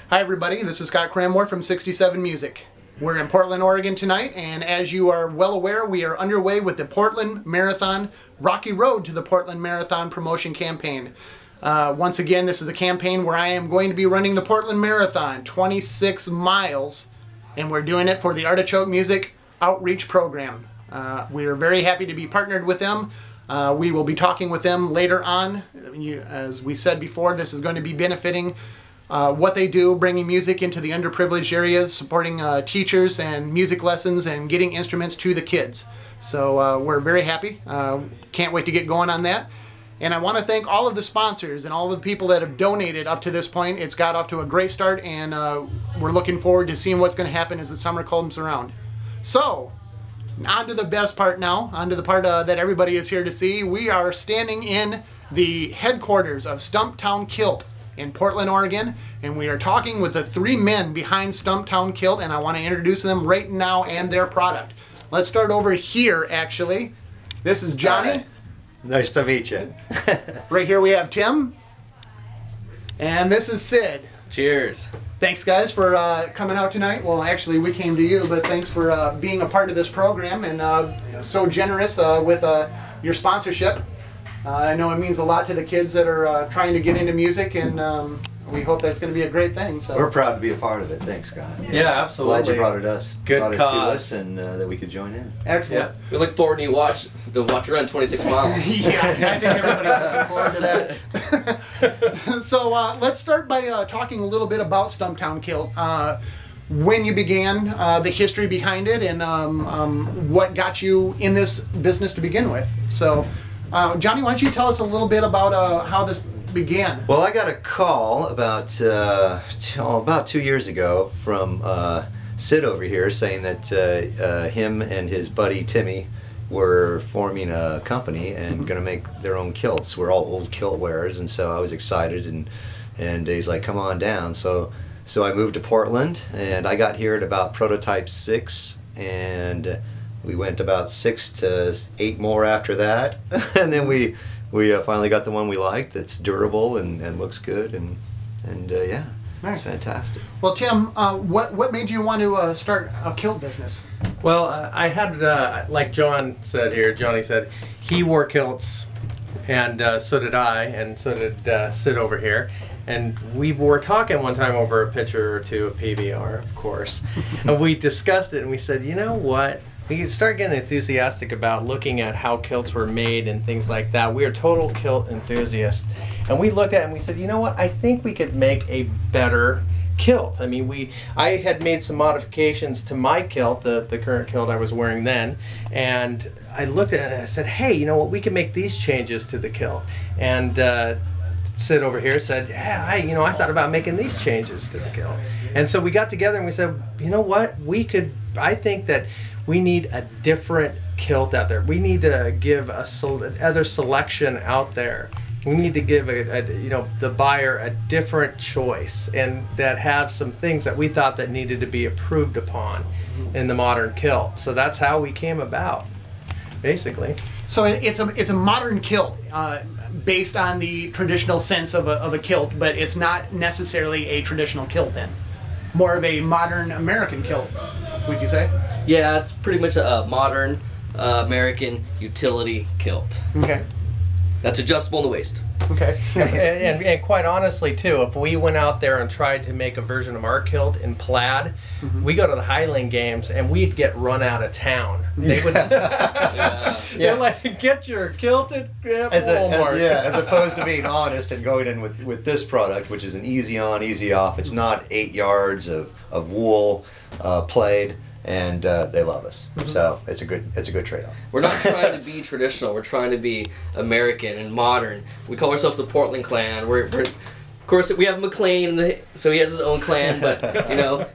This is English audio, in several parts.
Hi everybody, this is Scott Cranmore from 67 Music. We're in Portland, Oregon tonight, and as you are well aware, we are underway with the Portland Marathon Rocky Road to the Portland Marathon promotion campaign. Once again, this is a campaign where I am going to be running the Portland Marathon, 26 miles, and we're doing it for the Artichoke Music Outreach Program. We are very happy to be partnered with them. We will be talking with them later on. As we said before, this is going to be benefiting what they do, bringing music into the underprivileged areas, supporting teachers and music lessons, and getting instruments to the kids. So we're very happy. Can't wait to get going on that. And I want to thank all of the sponsors and all of the people that have donated up to this point. It's got off to a great start, and we're looking forward to seeing what's going to happen as the summer comes around. So, on to the best part now, on to the part that everybody is here to see. We are standing in the headquarters of Stumptown Kilt in Portland, Oregon, and we are talking with the three men behind Stumptown Kilt, and I want to introduce them right now and their product. Let's start over here, actually. This is Johnny. Hi. Nice to meet you. Right here we have Tim, and this is Sid. Cheers. Thanks, guys, for coming out tonight. Well, actually, we came to you, but thanks for being a part of this program and so generous with your sponsorship. I know it means a lot to the kids that are trying to get into music, and we hope that it's going to be a great thing. So we're proud to be a part of it. Thanks, Scott. Yeah, absolutely. Glad you brought it us. Good brought cause. it to us, and that we could join in. Excellent. Yeah. We look forward to watch you run 26 miles. Yeah, I think everybody's looking forward to that. So let's start by talking a little bit about Stumptown Kilt. When you began, the history behind it, and what got you in this business to begin with. So, Johnny, why don't you tell us a little bit about how this began? Well, I got a call about 2 years ago from Sid over here saying that him and his buddy Timmy were forming a company and going to make their own kilts. We're all old kilt wearers, and so I was excited, and he's like, come on down. So I moved to Portland, and I got here at about prototype 6, and we went about 6 to 8 more after that, and then we finally got the one we liked that's durable and looks good, and yeah, nice. It's fantastic. Well, Tim, what made you want to start a kilt business? Well, I had, like Johnny said, he wore kilts, and so did I, and so did Sid over here. And we were talking one time over a picture or two of PBR, of course, and we discussed it, and we said, you know what? We started getting enthusiastic about looking at how kilts were made and things like that. We are total kilt enthusiasts. And we looked at it and we said, you know what, I think we could make a better kilt. I mean, I had made some modifications to my kilt, the current kilt I was wearing then, and I looked at it and I said, hey, you know what, we can make these changes to the kilt. And Sid over here said, yeah, I thought about making these changes to the kilt. And so we got together and we said, you know what, I think that we need a different kilt out there. We need to give other selection out there. We need to give the buyer a different choice, and that have some things that we thought that needed to be improved upon in the modern kilt. So that's how we came about, basically. So it's a modern kilt based on the traditional sense of a kilt, but it's not necessarily a traditional kilt then. More of a modern American kilt, would you say? Yeah, it's pretty much a modern American utility kilt. Okay. That's adjustable in the waist. Okay. and quite honestly, too, if we went out there and tried to make a version of our kilt in plaid, we go to the Highland Games and we'd get run out of town. They would. They're like, get your kilt at Walmart. As opposed to being honest and going in with this product, which is an easy on, easy off. It's not 8 yards of wool played. And they love us, so it's a good trade-off. We're not trying to be traditional. We're trying to be American and modern. We call ourselves the Portland Clan. Of course, we have McLean, so he has his own clan. But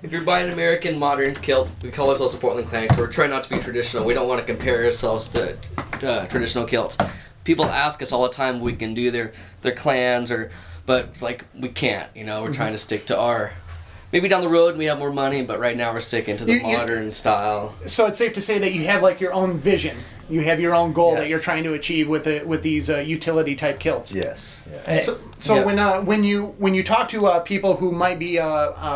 if you're buying an American modern kilt, we call ourselves the Portland Clan. So we're trying not to be traditional. We don't want to compare ourselves to traditional kilts. People ask us all the time if we can do their clans, but it's like we can't. We're trying to stick to our. maybe down the road we have more money, but right now we're sticking to the modern style. So it's safe to say that you have like your own vision. You have your own goal that Yes. you're trying to achieve with these utility type kilts. Yes. So Yes. when you talk to people who might be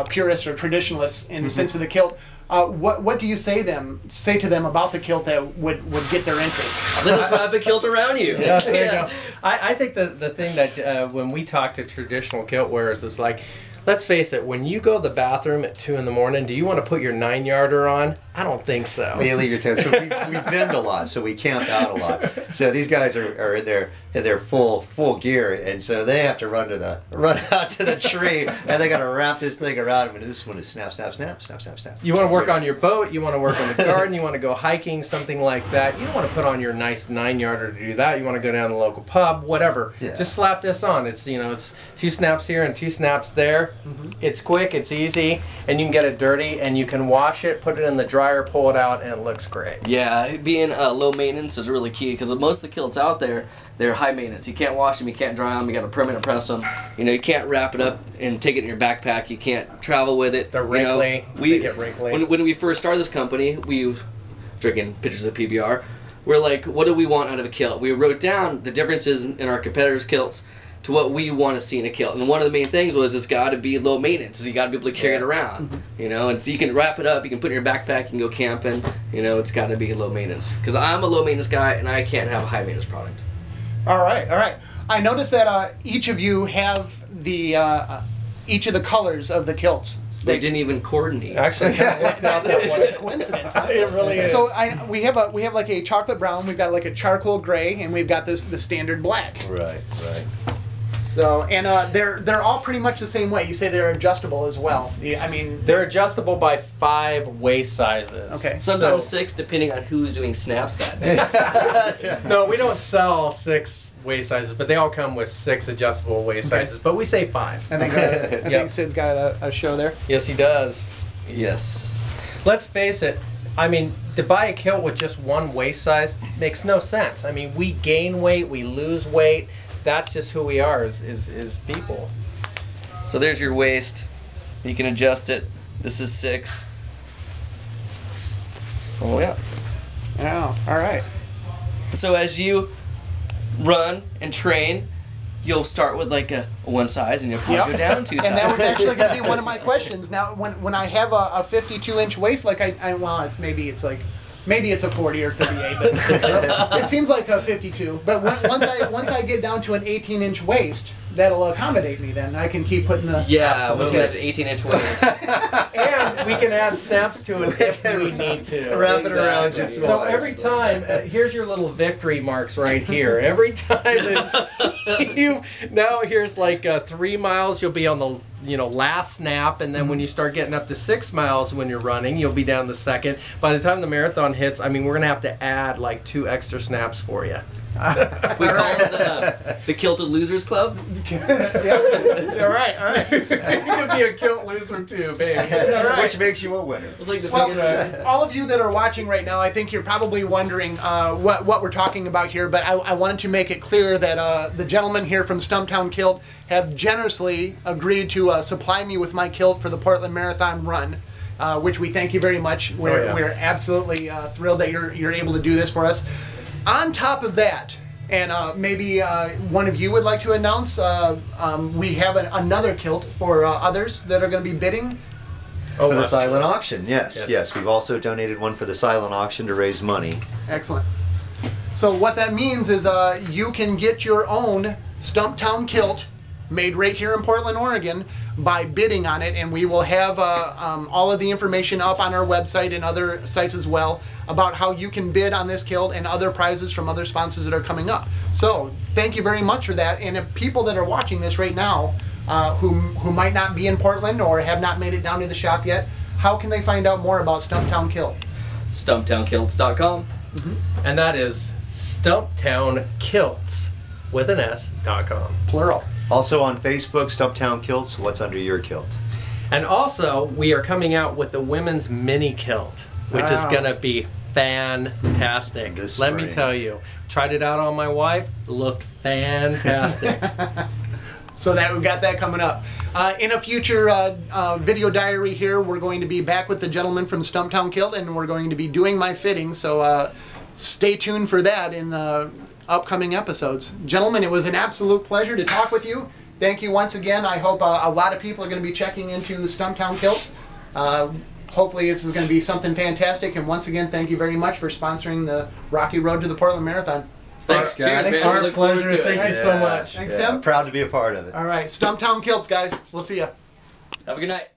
purists or traditionalists in the sense of the kilt, what do you say to them about the kilt that would get their interest? Let us wrap a kilt around you. Yeah, there you go. I think the thing that when we talk to traditional kilt wearers is like, let's face it, when you go to the bathroom at 2 in the morning, do you want to put your 9-yarder on? I don't think so. We leave your tent. So we vend a lot, so we camp out a lot. So these guys are in their full gear, and so they have to run out to the tree, and they got to wrap this thing around them. And this one is snap, snap, snap, snap, snap, snap. You want to work on your boat, you want to work on the garden, you want to go hiking, something like that. You don't want to put on your nice 9-yarder to do that. You want to go down to the local pub, whatever. Yeah. Just slap this on. It's it's 2 snaps here and 2 snaps there. It's quick, it's easy, and you can get it dirty, and you can wash it, put it in the dryer, pull it out, and it looks great. Yeah, being low maintenance is really key because most of the kilts out there, they're high maintenance. You can't wash them, you can't dry them, you got to permanent press them. You can't wrap it up and take it in your backpack. You can't travel with it. They're wrinkly. They get wrinkly. When we first started this company, we drinking pictures of PBR. We're like, what do we want out of a kilt? We wrote down the differences in our competitors' kilts to what we want to see in a kilt. And one of the main things was it's got to be low maintenance. You got to be able to carry it around. And so you can wrap it up, you can put it in your backpack, you can go camping. It's got to be low maintenance. Because I'm a low maintenance guy and I can't have a high maintenance product. All right. I noticed that each of you have each of the colors of the kilts. They didn't even coordinate. Actually, kind of worked out that It's way. a coincidence, huh? It really is. So we have like a chocolate brown, we've got like a charcoal gray, and we've got the standard black. Right. So and they're all pretty much the same way. You say they're adjustable as well. They're adjustable by 5 waist sizes. Okay. Sometimes So- 6, depending on who's doing snaps that day. No, we don't sell 6 waist sizes, but they all come with 6 adjustable waist sizes. But we say 5. I think Sid's got a show there. Yes, he does. Yes. Let's face it. To buy a kilt with just 1 waist size makes no sense. We gain weight, we lose weight. That's just who we are as people. So there's your waist. You can adjust it. This is 6. Oh yeah. Oh, all right. So as you run and train, you'll start with like a 1 size and you'll probably go down 2 sizes. And that was actually going to be one of my questions. Now, when I have a 52-inch waist, like maybe it's a 40 or 38, but it seems like a 52. But once I get down to an 18-inch waist, that'll accommodate me. Then I can keep putting the Yeah, we'll get an 18-inch waist. And we can add snaps to it if we need to. Wrap it around you Exactly. So every time, here's your little victory marks right here. Every time that here's like 3 miles, you'll be on the last snap, and then when you start getting up to 6 miles when you're running, you'll be down the second. By the time the marathon hits, we're gonna have to add like 2 extra snaps for you. We call it the Kilted Losers Club. Yeah, all right. You could be a kilt loser too, baby. Which makes you a winner. It's like the Well, biggest. all of you that are watching right now, I think you're probably wondering what we're talking about here, but I wanted to make it clear that the gentlemen here from Stumptown Kilt have generously agreed to supply me with my kilt for the Portland Marathon run, which we thank you very much. We're absolutely thrilled that you're able to do this for us. On top of that, and maybe one of you would like to announce, we have another kilt for others that are going to be bidding. For the silent auction, yes. We've also donated one for the silent auction to raise money. Excellent. So what that means is you can get your own Stumptown kilt made right here in Portland, Oregon by bidding on it, and we will have all of the information up on our website and other sites as well about how you can bid on this kilt and other prizes from other sponsors that are coming up. So thank you very much for that. And if people that are watching this right now who might not be in Portland or have not made it down to the shop yet, how can they find out more about Stumptown Kilt? StumptownKilts.com. And that is StumptownKilts with an S.com. Plural. Also on Facebook, Stumptown Kilts, what's under your kilt? And also, we are coming out with the women's mini kilt, which is Wow. going to be fantastic. This Let me spring. tell you. Tried it out on my wife, looked fantastic. So that we've got that coming up. In a future video diary here, we're going to be back with the gentleman from Stumptown Kilt, and we're going to be doing my fitting. So stay tuned for that in the upcoming episodes. Gentlemen, it was an absolute pleasure to talk with you. Thank you once again. I hope a lot of people are going to be checking into Stumptown Kilts. Hopefully this is going to be something fantastic. And once again, thank you very much for sponsoring the Rocky Road to the Portland Marathon. Thanks, guys. Thanks, Man. We Our look forward pleasure. to it. Thank you so much. Thanks, Yeah, Tim. proud to be a part of it. All right, Stumptown Kilts, guys. We'll see ya. Have a good night.